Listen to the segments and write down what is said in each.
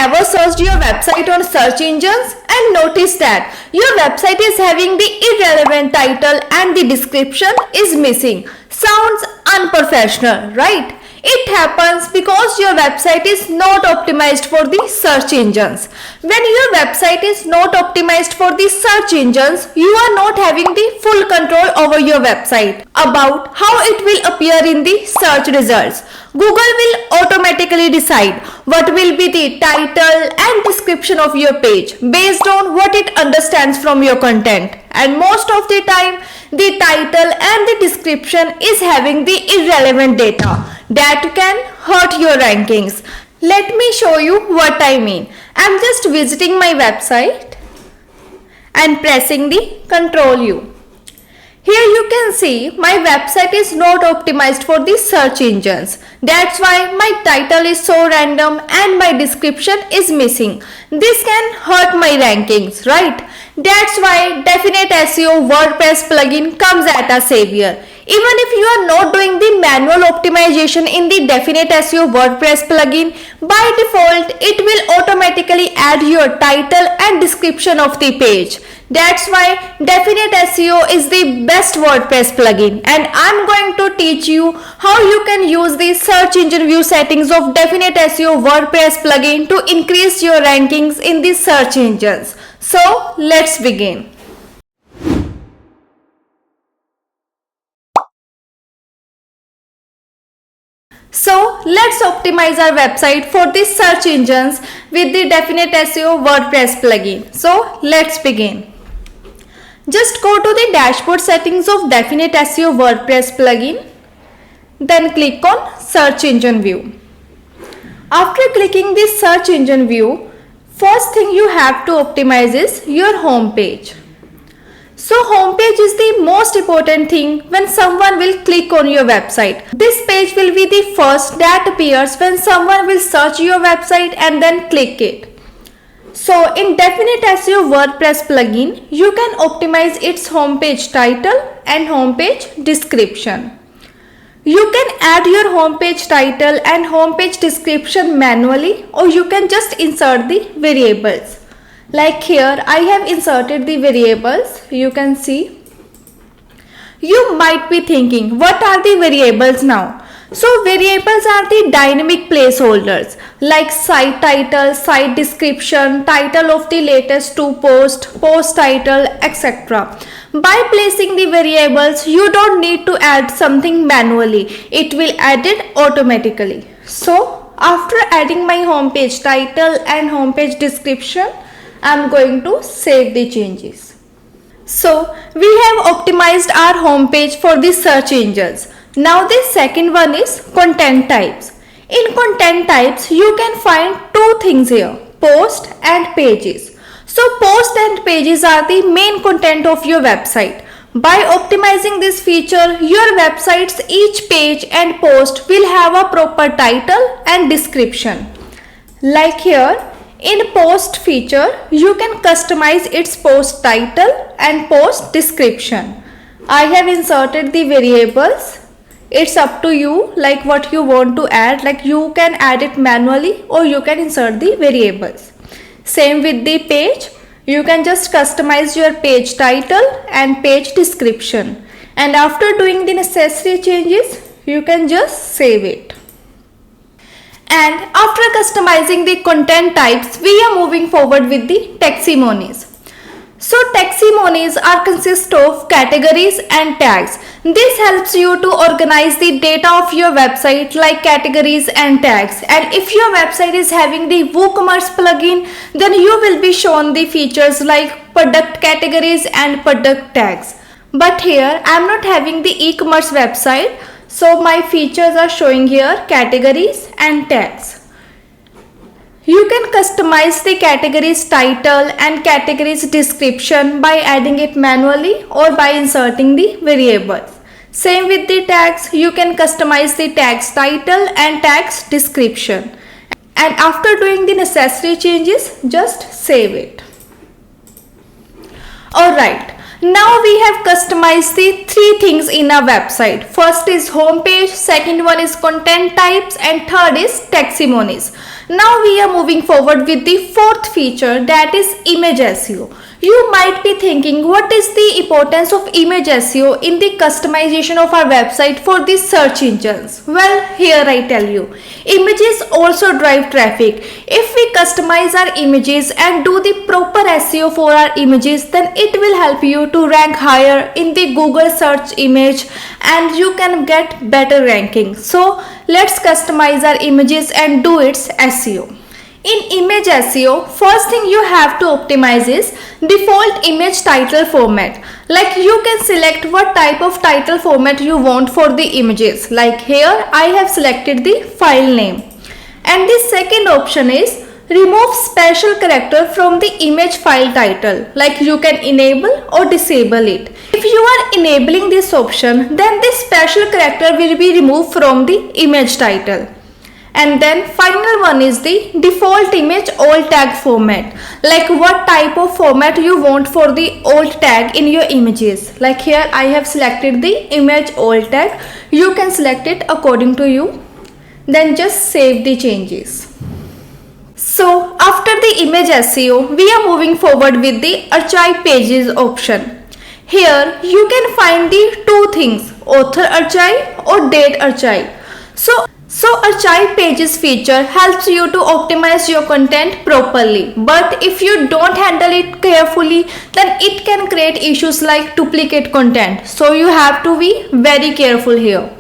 ever searched your website on search engines and noticed that your website is having the irrelevant title and the description is missing? Sounds unprofessional, right? It happens because your website is not optimized for the search engines. When your website is not optimized for the search engines, you are not having the full control over your website about how it will appear in the search results. Google will automatically decide what will be the title and description of your page based on what it understands from your content. And most of the time, the title and the description is having the irrelevant data that can hurt your rankings. Let me show you what I mean. I'm just visiting my website and pressing the Ctrl U. Here you can see my website is not optimized for the search engines. That's why my title is so random and my description is missing. This can hurt my rankings, right? That's why DefiniteSEO WordPress plugin comes as a savior. Even if you are not doing the manual optimization in the DefiniteSEO WordPress plugin, by default it will automatically add your title and description of the page. That's why DefiniteSEO is the best WordPress plugin, and I'm going to teach you how you can use the search engine view settings of DefiniteSEO WordPress plugin to increase your rankings in the search engines. So let's begin. So let's optimize our website for the search engines with the DefiniteSEO WordPress plugin. So let's begin. Just go to the dashboard settings of DefiniteSEO WordPress plugin. Then click on search engine view. After clicking the search engine view, first thing you have to optimize is your home page. So home page is the most important thing when someone will click on your website. This page will be the first that appears when someone will search your website and then click it. So in DefiniteSEO WordPress plugin, you can optimize its homepage title and homepage description. You can add your homepage title and homepage description manually, or you can just insert the variables. Like here, I have inserted the variables. You can see. You might be thinking, what are the variables now? So variables are the dynamic placeholders like site title, site description, title of the latest to post, post title, etc. By placing the variables, you don't need to add something manually. It will add it automatically. So after adding my homepage title and homepage description, I'm going to save the changes. So we have optimized our homepage for the search engines. Now the second one is content types. In content types, you can find two things here, post and pages. So post and pages are the main content of your website. By optimizing this feature, your website's each page and post will have a proper title and description. Like here, in post feature, you can customize its post title and post description. I have inserted the variables. It's up to you, like what you want to add, like you can add it manually or you can insert the variables. Same with the page, you can just customize your page title and page description. And after doing the necessary changes, you can just save it. And after customizing the content types, we are moving forward with the taxonomies. So taxonomies are consist of categories and tags. This helps you to organize the data of your website like categories and tags. And if your website is having the WooCommerce plugin, then you will be shown the features like product categories and product tags. But here I am not having the e-commerce website. So my features are showing here categories and tags. You can customize the categories title and categories description by adding it manually or by inserting the variables. Same with the tags, you can customize the tags title and tags description. And after doing the necessary changes, just save it. Alright. Now we have customized the three things in our website. First is home page, second one is content types, and third is testimonies. Now we are moving forward with the fourth feature, that is image SEO. You might be thinking, what is the importance of image SEO in the customization of our website for the search engines? Well, here I tell you. Images also drive traffic. If we customize our images and do the proper SEO for our images, then it will help you to rank higher in the Google search image and you can get better ranking. So let's customize our images and do its SEO. In image SEO, first thing you have to optimize is default image title format. Like you can select what type of title format you want for the images. Like here I have selected the file name. And the second option is remove special character from the image file title. Like you can enable or disable it. If you are enabling this option, then this special character will be removed from the image title. And then final one is the default image alt tag format. Like what type of format you want for the alt tag in your images. Like here I have selected the image alt tag. You can select it according to you. Then just save the changes. So after the image SEO, we are moving forward with the archive pages option. Here you can find the two things, author archive or date archive. So archive pages feature helps you to optimize your content properly. But if you don't handle it carefully, then it can create issues like duplicate content. So you have to be very careful here.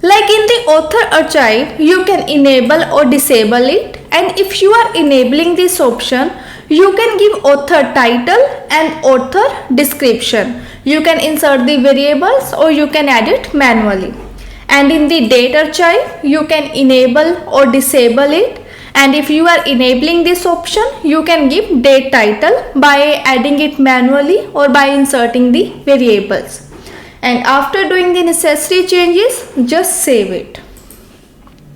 Like in the author archive, you can enable or disable it. And if you are enabling this option, you can give author title and author description. You can insert the variables or you can add it manually. And in the date archive, you can enable or disable it. And if you are enabling this option, you can give date title by adding it manually or by inserting the variables. And after doing the necessary changes, just save it.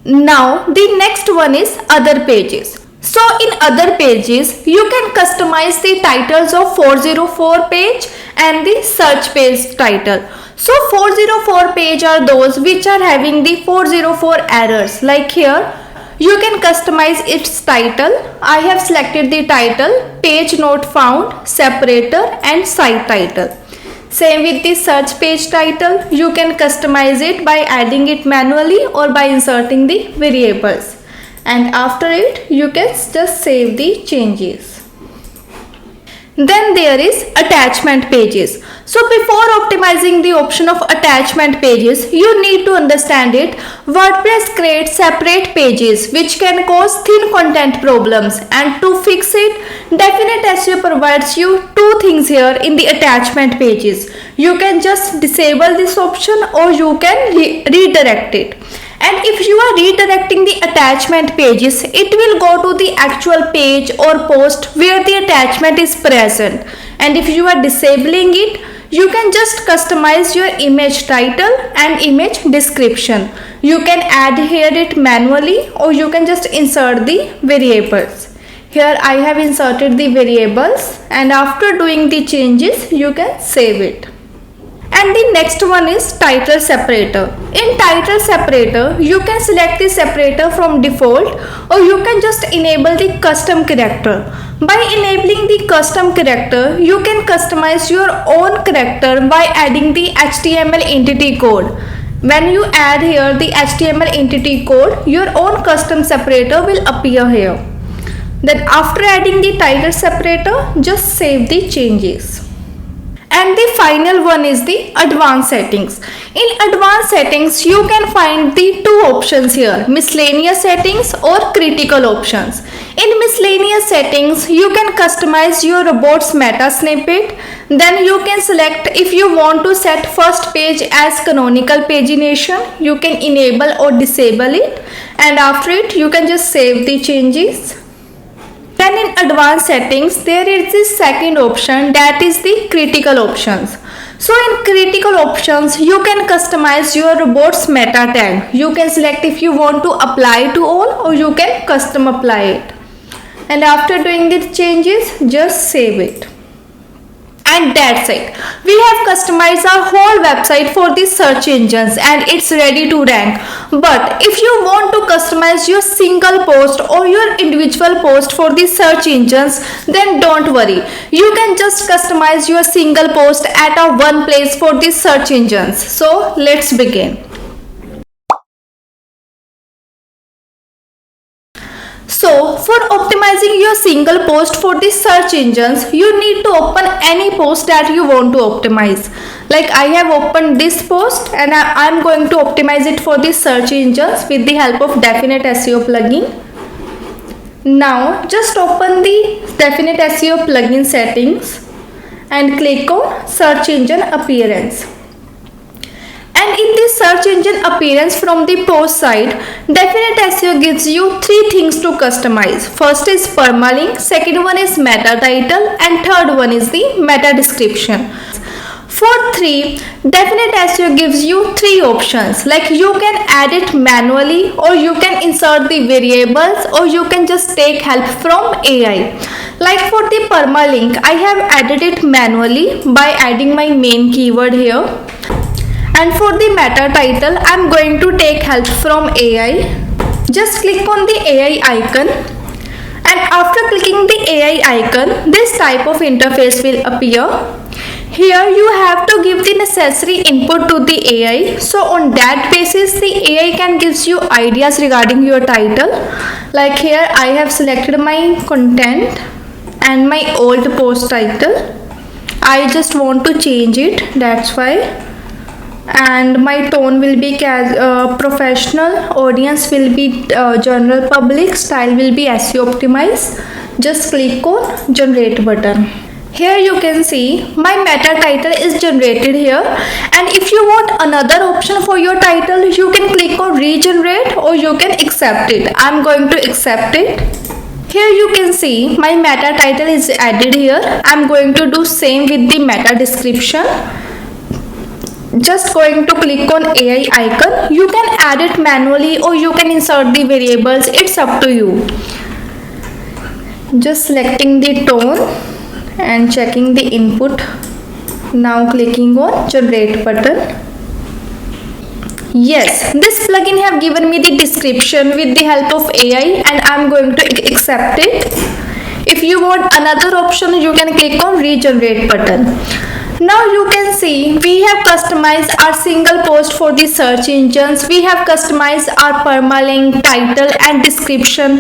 Now the next one is other pages. So in other pages, you can customize the titles of 404 page and the search page title. So 404 page are those which are having the 404 errors. Like here, you can customize its title. I have selected the title, page not found, separator and site title. Same with the search page title. You can customize it by adding it manually or by inserting the variables. And after it, you can just save the changes. Then there is attachment pages. So before optimizing the option of attachment pages, you need to understand it. WordPress creates separate pages which can cause thin content problems, and to fix it, DefiniteSEO provides you two things here in the attachment pages. You can just disable this option or you can redirect it. And if you are redirecting the attachment pages, it will go to the actual page or post where the attachment is present. And if you are disabling it, you can just customize your image title and image description. You can add here it manually or you can just insert the variables. Here I have inserted the variables, and after doing the changes, you can save it. And the next one is title separator. In title separator, you can select the separator from default or you can just enable the custom character. By enabling the custom character, you can customize your own character by adding the HTML entity code. When you add here the HTML entity code, your own custom separator will appear here. Then after adding the title separator, just save the changes. And the final one is the advanced settings. In advanced settings, you can find the two options here, miscellaneous settings or critical options. In miscellaneous settings, you can customize your robot's meta snippet. Then you can select if you want to set first page as canonical pagination. You can enable or disable it. And after it, you can just save the changes. Then in advanced settings, there is the second option, that is the critical options. So in critical options, you can customize your robot's meta tag. You can select if you want to apply to all or you can custom apply it. And after doing the changes, just save it. and that's it. We have customized our whole website for the search engines and it's ready to rank. But if you want to customize your single post or your individual post for the search engines, then don't worry. You can just customize your single post at a one place for the search engines. So let's begin. So for optimizing your single post for the search engines, you need to open any post that you want to optimize. Like I have opened this post and I'm going to optimize it for the search engines with the help of DefiniteSEO plugin. Now just open the DefiniteSEO plugin settings and click on search engine appearance. And in the search engine appearance from the post side, DefiniteSEO gives you three things to customize. First is permalink, second one is meta title, and third one is the meta description. For 3, DefiniteSEO gives you 3 options, like you can add it manually, or you can insert the variables, or you can just take help from AI. Like for the permalink, I have added it manually by adding my main keyword here. And for the meta title, I'm going to take help from AI. Just click on the AI icon, and after clicking the AI icon, this type of interface will appear. Here you have to give the necessary input to the AI. So on that basis, the AI can give you ideas regarding your title. Like here I have selected my content and my old post title. I just want to change it, that's why. And my tone will be professional, audience will be general public, style will be SEO optimized. Just click on generate button. Here you can see my meta title is generated here, and if you want another option for your title, you can click on regenerate or you can accept it. I'm going to accept it. Here you can see my meta title is added here. I'm going to do same with the meta description. Just going to click on AI icon. You can add it manually or you can insert the variables. It's up to you. Just selecting the tone and checking the input. Now clicking on generate button. Yes, this plugin have given me the description with the help of AI and I'm going to accept it. If you want another option, you can click on regenerate button. Now you can see we have customized our single post for the search engines. We have customized our permalink, title and description.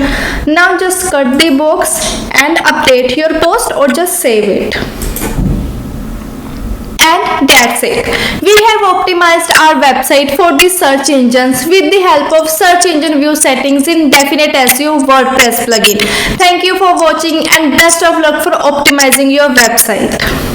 Now just cut the box and update your post or just save it. And that's it. We have optimized our website for the search engines with the help of search engine view settings in DefiniteSEO WordPress plugin. Thank you for watching and best of luck for optimizing your website.